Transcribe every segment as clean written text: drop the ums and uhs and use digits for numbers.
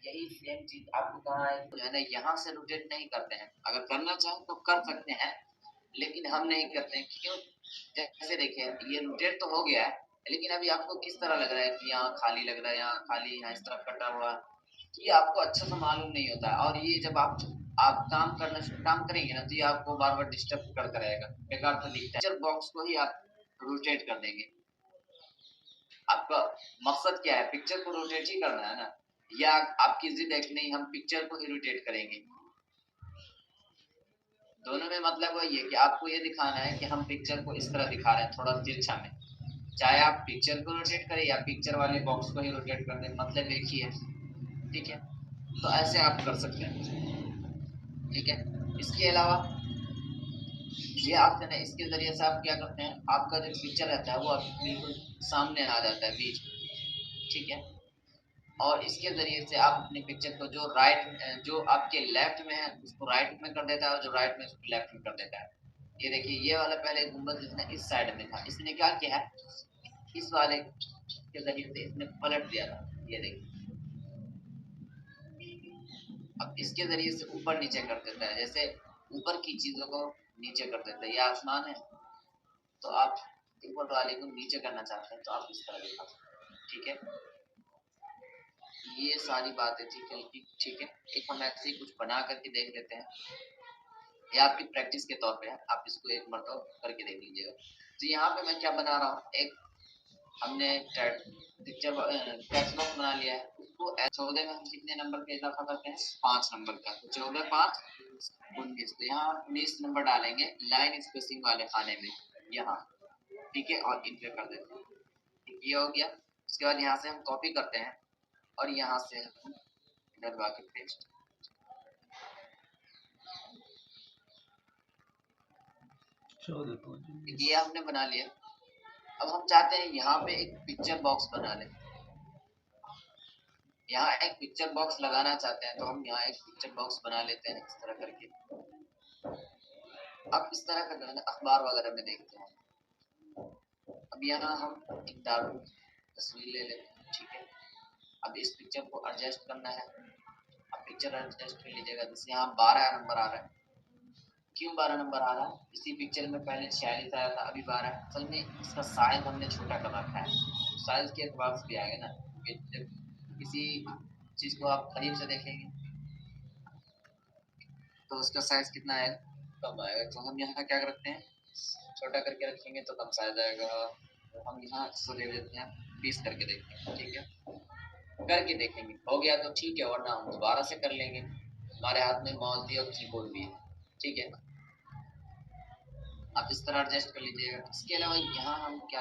यही सेम चीज आपको कहा है, जो है ना यहाँ से रोटेट नहीं करते हैं। अगर करना चाहें तो कर सकते हैं, लेकिन हम नहीं करते हैं। क्यों? जैसे देखिए ये रोटेट तो हो गया है, लेकिन अभी आपको किस तरह लग रहा है कि यहाँ खाली लग रहा है, यहाँ खाली, यहाँ इस तरफ कटा हुआ, ये आपको अच्छे से मालूम नहीं होता है। और ये जब आप काम करेंगे ना, तो ये आपको बार बार डिस्टर्ब करता रहेगा, बेकार से दिखता है। बॉक्स को ही आप रोटेट कर देंगे। आपका मकसद क्या है? पिक्चर को रोटेट ही करना है ना, या आपकी जिद है कि नहीं हम पिक्चर को ही रोटेट करेंगे? दोनों में मतलब वही है कि आपको ये दिखाना है कि हम पिक्चर को इस तरह दिखा रहे हैं, थोड़ा तिरछा में। चाहे आप पिक्चर को रोटेट करें या पिक्चर वाले बॉक्स को ही रोटेट कर दें, मतलब एक ही है। ठीक है, तो ऐसे आप कर सकते हैं। ठीक है, इसके अलावा ये आप जो है इसके जरिए से आप क्या करते हैं, आपका जो पिक्चर रहता है वो बिल्कुल सामने आ जाता है बीच में। ठीक है, और इसके जरिए से आप अपने पिक्चर को जो आपके लेफ्ट में है उसको राइट में कर देता है, और जो राइट में उसको लेफ्ट में कर देता है। ये देखिए, ये वाला पहले गुंबद जिसने इस साइड में था, इसने क्या किया है, इस वाले के जरिए से इसने पलट दिया था। ये देखिए, अब इसके जरिए से ऊपर नीचे कर देता है, जैसे ऊपर की चीजों को नीचे कर देता है। ये आसमान है, तो आप ऊपर वाले को नीचे करना चाहते हैं तो आप इस तरह दिखा सकते हैं। ठीक है, ये सारी बातें थी। ठीक है, एक हम ऐसे ही कुछ बना करके देख लेते हैं, या आपकी प्रैक्टिस के तौर पे है, आप इसको एक मरतबा करके देख लीजिएगा। तो यहाँ पे मैं क्या बना रहा हूँ, एक हमने पिक्चर टेक्स्ट बॉक्स बना लिया है। उसको 14 में हम कितने नंबर का इजाफा करते हैं? 5 नंबर का। तो 14 5 19, तो यहाँ 19 नंबर डालेंगे लाइन स्पेसिंग वाले खाने में यहाँ। ठीक है, और इंटर कर देते हैं। ठीक, ये हो गया। उसके बाद यहाँ से हम कॉपी करते हैं और यहाँ से हम डलवा के पेस्ट। ये हमने बना लिया। अब हम चाहते हैं यहाँ पे एक पिक्चर बॉक्स बना लें। यहाँ एक पिक्चर बॉक्स लगाना चाहते हैं, तो हम यहाँ एक पिक्चर बॉक्स बना लेते हैं इस तरह करके। अब इस तरह का जो है ना अखबार वगैरह में देखते हैं। अब यहाँ हम एक दारू तस्वीर ले लेते हैं। ठीक है, अब इस पिक्चर को एडजस्ट करना है। अब पिक्चर एडजस्ट कर लीजिएगा। जैसे यहाँ 12 नंबर आ रहा है। क्यों 12 नंबर आ रहा है? इसी पिक्चर में पहले 46 आया था, अभी 12 है। असल में इसका साइज हमने छोटा कर रखा है, साइज के एतबार से भी आएगा ना, कि जब किसी चीज को आप करीब से देखेंगे तो उसका साइज कितना आएगा? कम आएगा। तो हम यहाँ क्या करते हैं, छोटा करके रखेंगे तो कम साइज आएगा। तो हम यहाँ इसको ले लेते हैं 20 करके देखते हैं। ठीक है, करके देखेंगे, हो गया तो ठीक है, वरना हम दोबारा से कर लेंगे। हमारे हाथ में माउस भी और कीबोर्ड भी है। ठीक है, आप इस तरह एडजस्ट कर लीजिएगा। इसके अलावा यहाँ हम क्या,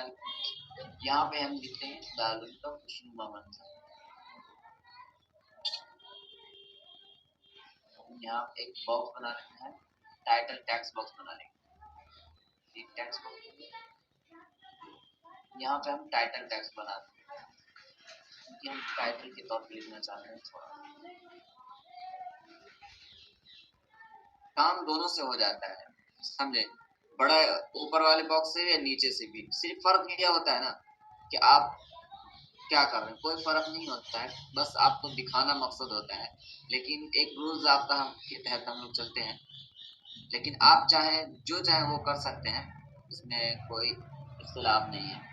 यहाँ पे हम लिखते हैं दारुल का खुशनुमा मंजर। यहाँ एक बॉक्स बना लेते हैं, टाइटल टेक्स्ट बॉक्स बना लेंगे। टेक्स्ट बॉक्स यहाँ पे हम टाइटल टेक्स्ट बनाते हैं, क्योंकि हम टाइटल के तौर पे लिखना चाहते हैं। थोड़ा काम दोनों से हो जाता है, समझे? बड़ा ऊपर वाले बॉक्स से या नीचे से भी, सिर्फ फर्क क्या होता है ना कि आप क्या कर रहे हैं, कोई फर्क नहीं होता है, बस आपको दिखाना मकसद होता है। लेकिन एक रूल ज़ाब्ता के तहत हम लोग चलते हैं। लेकिन आप चाहें जो चाहें वो कर सकते हैं, इसमें कोई इख्तिलाफ नहीं है।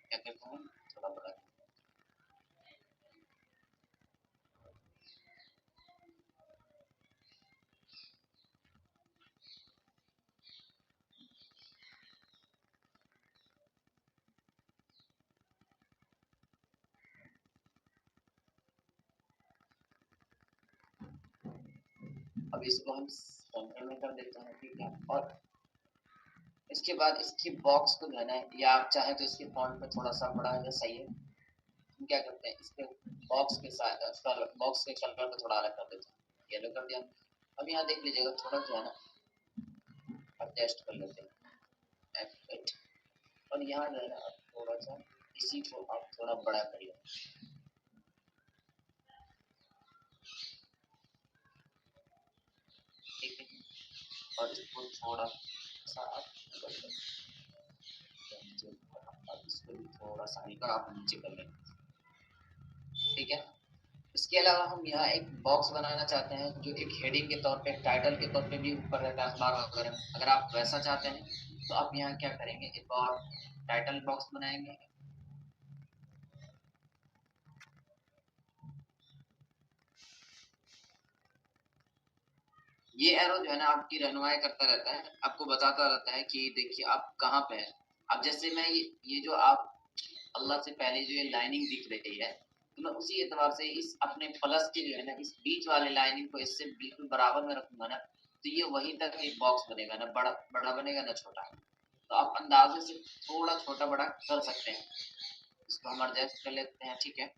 क्या कहते हैं, थोड़ा बड़ा। अब इसको हम सेंटर में कर देते हैं। ठीक है, और इसके बाद इसकी बॉक्स को जो है ना, या आप चाहें तो इसके फॉन्ट पे थोड़ा सा बड़ा है, सही है। हम क्या करते हैं, इसके बॉक्स के साथ बॉक्स के कलर को थोड़ा अलग कर देते हैं, येलो कर दिया। अब यहाँ देख लीजिएगा, थोड़ा जो है ना एडजस्ट कर लेते हैं F8। और यहाँ जो है ना आप थोड़ा सा इसी को आप थोड़ा बड़ा करिए। ठीक है, और इसको थोड़ा सा आप कभी थोड़ा सा हल्का आप नीचे कर लेंगे, ठीक है। इसके अलावा हम यहाँ एक बॉक्स बनाना चाहते हैं जो एक हेडिंग के तौर पे, टाइटल के तौर पे भी ऊपर रहता है अखबार वगैरह में। अगर आप वैसा चाहते हैं तो आप यहाँ क्या करेंगे, एक और टाइटल बॉक्स बनाएंगे। ये एरो जो है ना आपकी रहनुमाई करता रहता है, आपको बताता रहता है कि देखिए आप कहाँ पे हैं। अब जैसे मैं ये जो आप अल्लाह से पहले जो ये लाइनिंग दिख रही है, तो मैं उसी एतबार से इस अपने प्लस के जो है ना इस बीच वाले लाइनिंग को इससे बिल्कुल बराबर में रखूंगा ना, तो ये वहीं तक एक बॉक्स बनेगा ना, बड़ा बड़ा बनेगा ना छोटा। तो आप अंदाजे से थोड़ा छोटा बड़ा कर सकते हैं। इसको हम एडजस्ट कर लेते हैं, ठीक है।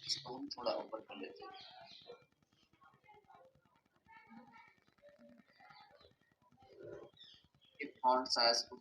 इसको हम थोड़ा ऊपर कर लेते हैं। एक फॉन्ट साइज को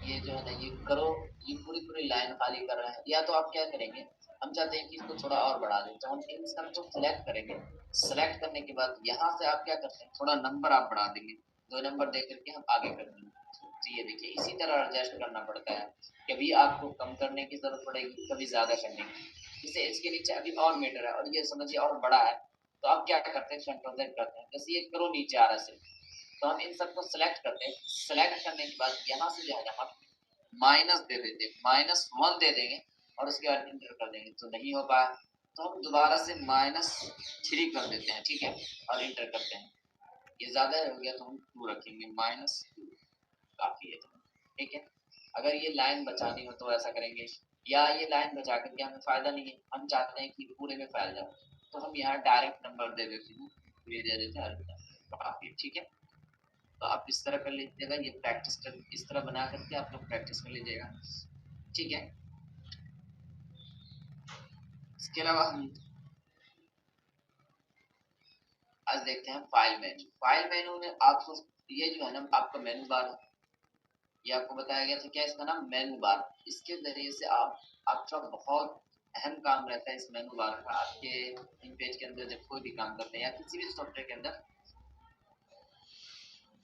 ये जो है ना ये करो, ये पूरी पूरी लाइन खाली कर रहा है। या तो आप क्या करेंगे, हम चाहते हैं कि इसको थोड़ा और बढ़ा दें, तो हम इन सब को सिलेक्ट करेंगे। सिलेक्ट करने के बाद यहाँ से आप क्या करते हैं, थोड़ा नंबर आप बढ़ा देंगे, 2 नंबर दे करके हम आगे कर देंगे। तो ये देखिए इसी तरह एडजस्ट करना पड़ता है, कभी आपको कम करने की जरूरत पड़ेगी, कभी ज्यादा करने की। जैसे इसके नीचे अभी और मीटर है और ये समझिए और बड़ा है, तो आप क्या करते हैं, कंट्रोल Z करते हैं। जैसे ये करो नीचे आ रहा है, तो हम इन सबको सिलेक्ट करते हैं। सिलेक्ट करने के बाद यहाँ से जो है ना हम माइनस दे देते, -1 दे देंगे और उसके बाद इंटर कर देंगे, तो नहीं हो पाया तो हम दोबारा से -3 कर देते हैं, ठीक है, और इंटर करते हैं। ये ज्यादा हो गया तो हम 2 रखेंगे, -2 काफी है, ठीक है। अगर ये लाइन बचानी हो तो ऐसा करेंगे, या ये लाइन बचा करके हमें फायदा नहीं है, हम चाहते हैं कि पूरे में फैल जाए, तो हम यहाँ डायरेक्ट नंबर दे देते हैं, ये दे देते हैं काफी, ठीक है। तो आप इस तरह कर लीजिएगा, ये प्रैक्टिस कर, इस तरह बना करके आप लोग प्रैक्टिस कर लीजिएगा, ठीक है। इसके अलावा हम आज देखते हैं फाइल मेन्यू। फाइल मेन्यू में आपको ये जो है ना आपका मेनू बार है, ये आपको बताया गया था क्या, इसका नाम मेनू बार। इसके जरिए से आप आपका बहुत अहम काम रहता है इस मेनू बार का, आपके इन पेज के अंदर जब कोई भी काम करते हैं या किसी भी सॉफ्टवेयर के अंदर।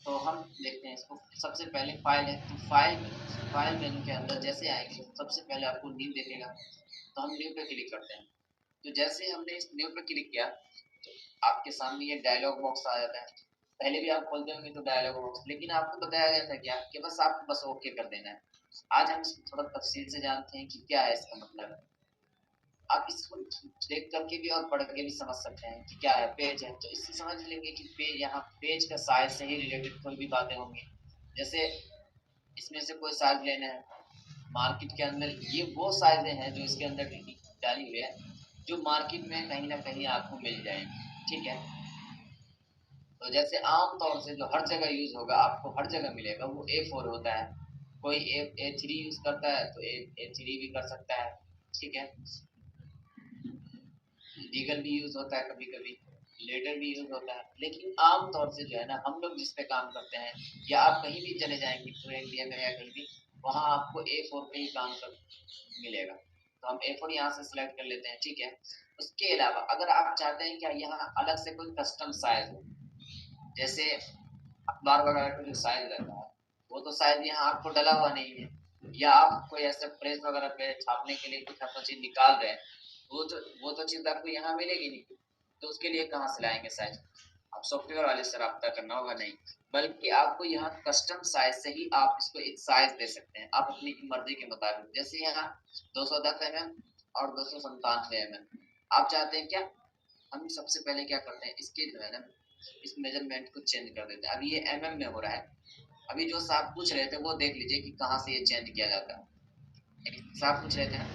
तो हम देखते हैं इसको, सबसे पहले फाइल है, तो फाइल मेनू के अंदर जैसे आएंगे सबसे पहले आपको न्यू देखेगा, तो हम न्यू पे क्लिक करते हैं। तो जैसे हमने इस न्यू पे क्लिक किया तो आपके सामने ये डायलॉग बॉक्स आ जाता है। पहले भी आप खोलते होंगे तो डायलॉग बॉक्स, लेकिन आपको बताया गया था क्या कि बस आपको बस ओके कर देना है। आज हम इसको थोड़ा तफसील से जानते हैं कि क्या है इसका मतलब। आप इसको देख करके भी और पढ़ के भी समझ सकते हैं कि क्या है, पेज है तो इससे समझ लेंगे कि पेज, यहाँ पेज का साइज से ही रिलेटेड कोई भी बातें होंगी। जैसे इसमें से कोई साइज लेना है मार्केट के अंदर, ये वो साइजें हैं जो इसके अंदर डाली हुई है, जो मार्केट में कहीं ना कहीं आपको मिल जाएंगी, ठीक है। तो जैसे आम तौर से जो हर जगह यूज होगा, आपको हर जगह मिलेगा, वो A4 होता है। कोई A3 यूज करता है तो A3 भी कर सकता है, ठीक है। लीगल भी यूज होता है, कभी कभी लेटर भी यूज होता है, लेकिन आम तौर से जो है ना हम लोग जिस पे काम करते हैं, या आप कहीं भी चले जाएंगे पूरे इंडिया में या कहीं भी, वहां आपको A4 पे ही काम कर मिलेगा। तो हम A4 यहाँ से सिलेक्ट कर लेते हैं, ठीक है। उसके अलावा अगर आप चाहते हैं कि यहाँ अलग से कोई कस्टम साइज हो, जैसे अखबार वगैरह का जो साइज रहता है वो तो शायद यहाँ आपको डला हुआ नहीं है, या आप कोई ऐसे प्रेस वगैरह पे छापने के लिए कुछ अपना चीज निकाल रहे हैं, वो तो चीज आपको यहाँ मिलेगी नहीं, तो उसके लिए कहाँ से लाएंगे साइज, आप सॉफ्टवेयर वाले से रब्ता करना होगा, नहीं, बल्कि आपको यहाँ कस्टम साइज से ही आप इसको एक साइज दे सकते हैं, आप अपनी मर्जी के मुताबिक। जैसे यहाँ 210 mm और 297 mm आप चाहते हैं क्या, हम सबसे पहले क्या करते हैं, इसके जो है ना इस मेजरमेंट को चेंज कर देते हैं। अभी ये mm में हो रहा है, अभी जो साहब पूछ रहे थे वो देख लीजिए कि कहाँ से ये चेंज किया जाता है। साहब पूछ रहे थे ना,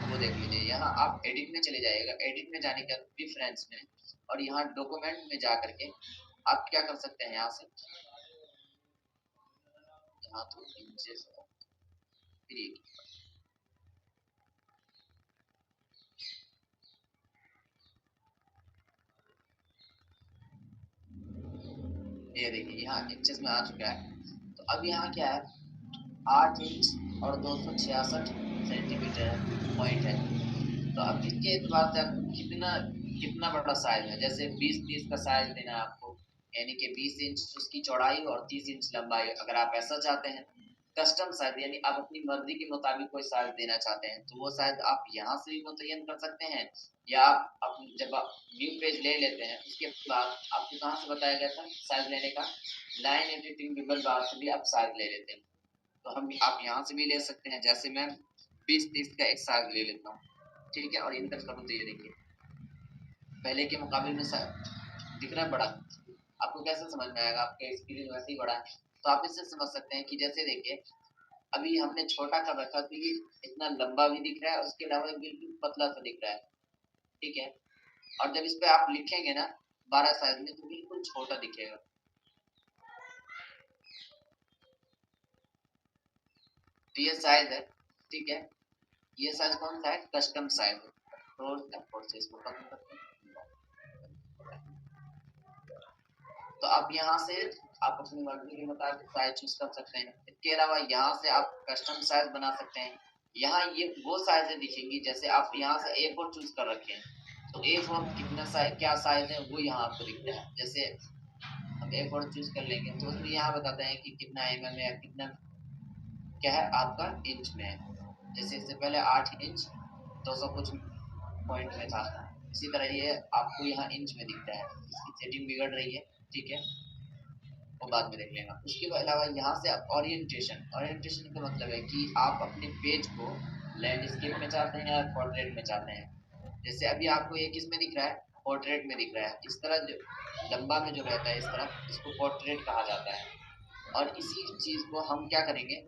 वो देख लीजिए, यहाँ आप एडिट में चले जाइएगा, एडिट में जाने के बाद डिफरेंस में और यहाँ डॉक्यूमेंट में जा करके आप क्या कर सकते हैं, यहाँ से यहाँ तो इंचेस फिर ये देखिए यहाँ इंचेस में आ चुका है। तो अब यहाँ क्या है, 8 इंच और 266 सेंटीमीटर पॉइंट है। तो अब इसके एतबार से आपको कितना कितना बड़ा साइज है, जैसे 20-30 का साइज देना है आपको, यानी कि 20 इंच उसकी चौड़ाई और 30 इंच लंबाई। अगर आप ऐसा चाहते हैं कस्टम साइज, यानी आप अपनी मर्जी के मुताबिक कोई साइज देना चाहते हैं, तो वो साइज आप यहाँ से भी मुतय्यन कर सकते हैं, या आप जब आप न्यू पेज ले लेते हैं उसके बाद आपको कहाँ से बताया गया था साइज लेने का, लाइन एडिटिंग विबल बार से भी आप साइज ले लेते हैं। तो हम आप यहाँ से भी ले सकते हैं, जैसे मैं 20-30 का एक साइज ले लेता हूँ, ठीक है, और इंटर करूँ तो ये देखिए पहले के मुकाबले में दिख रहा है बड़ा। आपको कैसे समझ में आएगा, आपका स्क्रीन वैसे ही बड़ा है, तो आप इससे समझ सकते हैं कि जैसे देखिए अभी हमने छोटा कर रखा तो ये इतना लंबा भी दिख रहा है, उसके अलावा बिल्कुल पतला सा दिख रहा है, ठीक है। और जब इस पे आप लिखेंगे ना 12 साइज में तो बिल्कुल छोटा दिखेगा। तो ये साइज है, ठीक है, ये साइज कौन सा है, कस्टम साइज है। कंट्रोल F4 से इसको कम करते हैं। तो आप यहाँ से आप अपनी मर्जी के मुताबिक साइज चूज कर सकते हैं। इसके अलावा यहाँ से आप कस्टम साइज बना सकते हैं। यहाँ ये वो साइजें दिखेंगी, जैसे आप यहाँ से A4 चूज कर रखे हैं, तो A4 कितना साइज क्या साइज है वो यहाँ आपको दिखता है। जैसे हम A4 चूज कर लेंगे तो उसमें यहाँ बताते हैं कि कितना mm है, कितना क्या है आपका इंच में है। जैसे इससे पहले 8 इंच 200 कुछ पॉइंट में था, इसी तरह ये आपको यहाँ इंच में दिखता है। इसकी सेटिंग बिगड़ रही है, ठीक है, वो बाद में देख लेना। उसके अलावा यहाँ से आप ओरिएंटेशन, ओरिएंटेशन का मतलब है कि आप अपने पेज को लैंडस्केप में चाहते हैं या पोर्ट्रेट में चाहते हैं। जैसे अभी आपको ये किस में दिख रहा है, पोर्ट्रेट में दिख रहा है। इस तरह जो लंबा में जो रहता है इस तरह, इसको पोर्ट्रेट कहा जाता है। और इसी चीज को हम क्या करेंगे,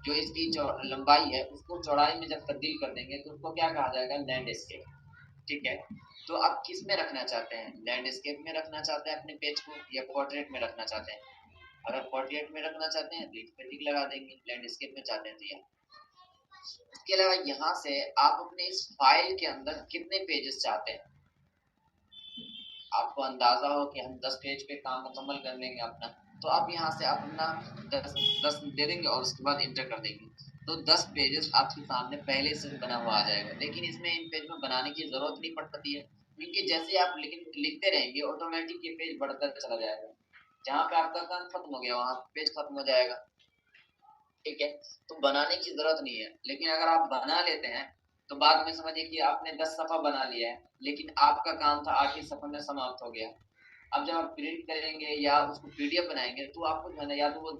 जो इसकी लंबाई है उसको चौड़ाई में जब तब्दील कर देंगे तो उसको क्या कहा जाएगा, लैंडस्केप, ठीक है। तो आप किस में रखना चाहते हैं, लैंडस्केप में रखना चाहते हैं अपने पेज को या पोर्ट्रेट में रखना चाहते हैं। अगर पोर्ट्रेट में रखना चाहते हैं तो इस पे टिक लगा देंगे, लैंडस्केप में चाहते हैं तो यहाँ। इसके अलावा यहाँ से आप अपने इस फाइल के अंदर कितने पेजेस चाहते हैं, आपको अंदाजा हो कि हम 10 पेज पे काम मुकम्मल कर लेंगे अपना, तो आप यहाँ से आप अपना 10 दे देंगे और उसके बाद इंटर कर देंगे, तो 10 पेजेस आपके सामने पहले से बना हुआ आ जाएगा। लेकिन इसमें इन पेज में बनाने की जरूरत नहीं पड़ती है, क्योंकि जैसे आप लिखते रहेंगे ऑटोमेटिक ये पेज बढ़ता चला जाएगा। जहाँ पे आपका काम खत्म हो गया वहाँ पेज खत्म हो जाएगा, ठीक है। तो बनाने की जरूरत नहीं है। लेकिन अगर आप बना लेते हैं तो बाद में समझिए कि आपने 10 सफा बना लिया है, लेकिन आपका काम था 8 सफा में समाप्त हो गया। अब जब आप प्रिंट करेंगे या उसको पीडीएफ बनाएंगे तो आपको जो है ना, या तो वो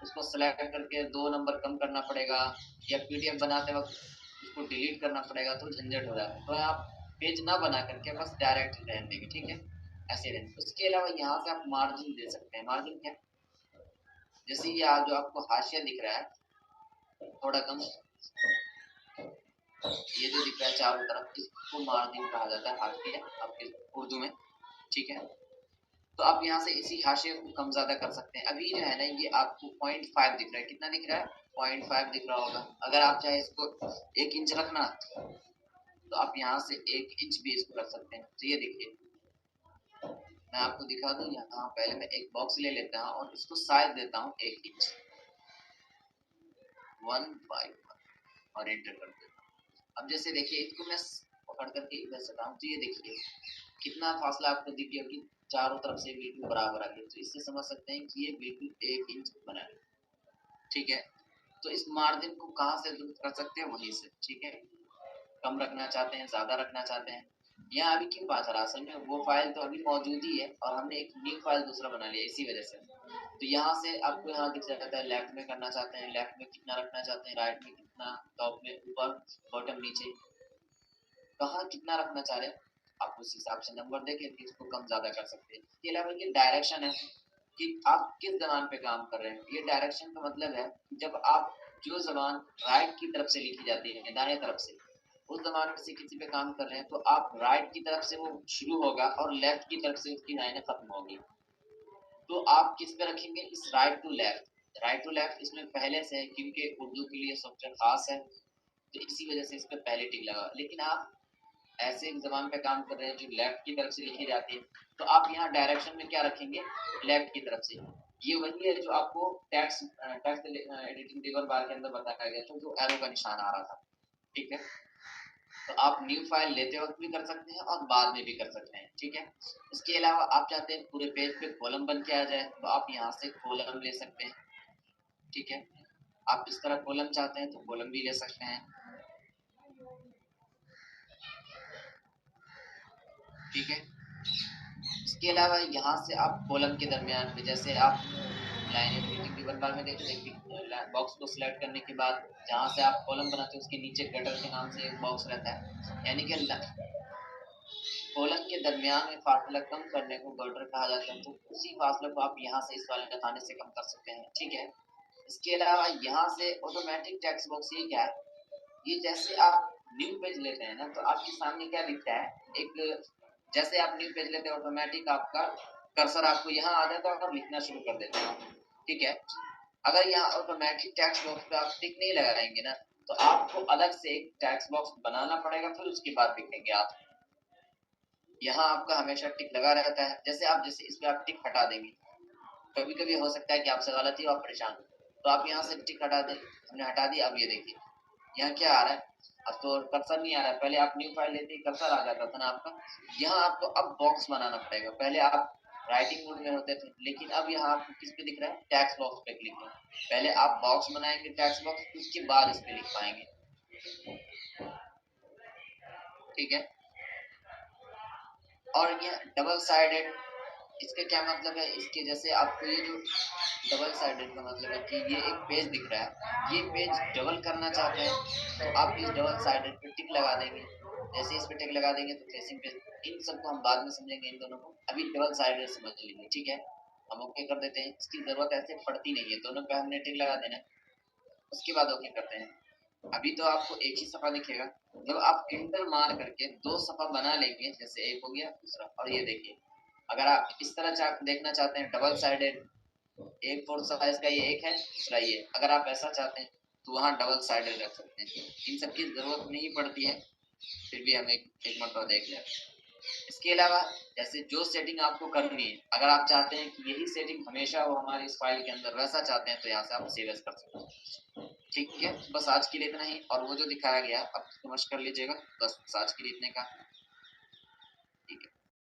उसको सेलेक्ट करके 2 नंबर कम करना पड़ेगा, या पीडीएफ बनाते वक्त उसको डिलीट करना पड़ेगा, तो झंझट हो जाता है। तो आप पेज ना बना करके बस डायरेक्ट रहने देंगे, ठीक है, ऐसे रहने। उसके अलावा यहाँ से आप मार्जिन दे सकते हैं। मार्जिन क्या, जैसे ये जो आपको हाशिया दिख रहा है थोड़ा कम, ये जो दिख रहा है चारों तरफ, इसको मार्जिन कहा जाता है हाशिया आपके उर्दू में, ठीक है। तो आप यहाँ से इसी हाशिए को कम ज्यादा कर सकते हैं। अभी जो है ना ये आपको 0.5 दिख रहा है, कितना दिख रहा है, 0.5 दिख रहा होगा। अगर आप चाहे इसको 1 इंच रखना तो आप यहाँ से 1 इंच भी इसको कर सकते हैं। तो ये देखिए मैं आपको दिखा दूं, यहाँ पहले मैं एक बॉक्स ले लेता हूँ और इसको साइज देता हूँ 1 इंच 151 और एंटर कर देता हूँ। अब जैसे देखिए इसको मैं पकड़ करके इधर से हूँ, तो ये देखिए कितना फासला आपको दिख गया कि चारों तरफ से बिल्कुल बराबर आ गया। तो इससे समझ सकते हैं कि ये बिल्कुल 1 इंच बना है, ठीक है। तो इस मार्जिन को कहाँ से दुरुस्त कर सकते हैं, वहीं से, ठीक है। कम रखना चाहते हैं, ज्यादा रखना चाहते हैं, यहाँ अभी क्यों बात है, असल में वो फाइल तो अभी मौजूद ही है और हमने एक न्यू फाइल दूसरा बना लिया इसी वजह से। तो यहाँ से आपको यहाँ दिख जाता है, लेफ्ट में करना चाहते हैं, लेफ्ट में कितना रखना चाहते हैं, राइट में कितना, टॉप में ऊपर, बॉटम नीचे, कहाँ कितना रखना चाह रहे हैं आप उस हिसाब से नंबर देके इसको कम ज्यादा कर सकते हैं। इसके अलावा ये डायरेक्शन है कि आप किस जबान पे काम कर रहे हैं। ये डायरेक्शन का मतलब है जब आप जो जबान राइट की तरफ से लिखी जाती है, दाएं तरफ से, उस जबान में से किसी पे काम कर रहे हैं तो आप राइट की तरफ से वो शुरू होगा और लेफ्ट की तरफ से उसकी लाइनें खत्म होगी। तो आप किस पे रखेंगे, इस right to left. Right to left इसमें पहले से है क्योंकि उर्दू के लिए सॉफ्टवेयर खास है, तो इसी वजह से इस पे पहले टिक लगा। लेकिन आप ऐसे एग्जाम पे काम कर रहे हैं जो लेफ्ट की तरफ से लिखी जाती है, तो आप यहाँ डायरेक्शन में क्या रखेंगे, लेफ्ट की तरफ से। ये वही है जो आपको टेक्स्ट टेक्स्ट एडिटिंग टेबल बार के अंदर बताया गया था, जो एरो का निशान आ रहा था। ठीक है, तो आप न्यू फाइल लेते वक्त भी कर सकते हैं और बाद में भी कर सकते हैं। ठीक है, इसके अलावा आप चाहते हैं पूरे पेज पे कॉलम बन के आ जाए, तो आप यहाँ से कॉलम ले सकते हैं। ठीक है, आप इस तरह कॉलम चाहते हैं तो कॉलम भी ले सकते हैं। ठीक है, इसके अलावा यहाँ से आप कॉलम के दरमियान में, जैसे आप लाइन एडिटिंग टेबल बार में देखते बॉक्स को सिलेक्ट करने के बाद जहाँ से आप कॉलम बनाते हैं उसके नीचे गटर के नाम से एक बॉक्स रहता है, यानी कि कॉलम के दरमियान में फासला कम करने को गटर कहा जाता है। तो उसी फासले को आप यहाँ से इस वाले बताने से कम कर सकते हैं। ठीक है, इसके अलावा यहाँ से ऑटोमेटिक टेक्स्ट बॉक्स ये क्या है, ये जैसे आप न्यू पेज लेते हैं ना, तो आपके सामने क्या दिखता है, एक जैसे आप न्यू पेज लेते हैं ऑटोमेटिक आपका कर्सर आपको यहाँ आ जाता है और लिखना शुरू कर देते हैं। ठीक है, अगर यहाँ ऑटोमेटिक टेक्स्ट बॉक्स पे आप टिक नहीं लगाएंगे ना, तो आपको अलग से एक टेक्स्ट बॉक्स बनाना पड़ेगा, फिर उसके बाद लिखेंगे आप। यहाँ आपका हमेशा टिक लगा रहता है, जैसे इस पे आप टिक हटा देंगे, कभी कभी हो सकता है कि आपसे गलती हो, आप परेशान हो, तो आप यहाँ से टिक हटा दें। हमने हटा दी, अब ये देखिए यहाँ क्या आ रहा है, अब तो कर्सर नहीं आ रहा है। पहले आप न्यू फाइल लेते ही कर्सर आ जाता था ना आपका, यहाँ आपको अब बॉक्स बनाना पड़ेगा। पहले आप राइटिंग मोड में होते थे, लेकिन अब यहाँ आपको किस पे दिख रहा है, टेक्स्ट बॉक्स पे क्लिक करें। पहले आप बॉक्स बनाएंगे टेक्स्ट बॉक्स, उसके बाद इस पे लिख पाएंगे। ठीक है, और ये डबल साइडेड, इसका क्या मतलब है, इसके जैसे आपको ये जो डबल साइडेड का मतलब है कि ये एक पेज दिख रहा है, ये पेज डबल करना चाहते हैं, तो आप इस डबल साइडेड पे टिक लगा देंगे। जैसे इस पे टिक लगा देंगे तो फेसिंग पेज, इन सबको हम बाद में समझेंगे, इन दोनों को अभी डबल साइडेड समझ लीजिए। ठीक है, हम ओके कर देते हैं, इसकी जरूरत ऐसे पड़ती नहीं है, दोनों पे हमने टिक लगा देना है, उसके बाद ओके करते हैं। अभी तो आपको एक ही सफा दिखेगा, जब आप इंटर मार करके दो सफा बना लेंगे, जैसे एक हो गया दूसरा, और ये देखिए अगर आप इस तरह देखना चाहते हैं डबल साइडेड, एक फोर्थ साइज का ये एक है, दूसरा ये, अगर आप ऐसा चाहते हैं तो वहाँ डबल साइडेड रख सकते हैं। इन सब की जरूरत नहीं पड़ती है, फिर भी हम एक मरतबा देख लें। इसके अलावा जैसे जो सेटिंग आपको करनी है, अगर आप चाहते हैं कि यही सेटिंग हमेशा हो हमारी इस फाइल के अंदर, वैसा चाहते हैं तो यहाँ से आप सेव एज कर सकते हैं। ठीक है, बस आज के लिए इतना ही, और वो जो दिखाया गया आप समझ कर लीजिएगा, बस आज के लिए इतने का।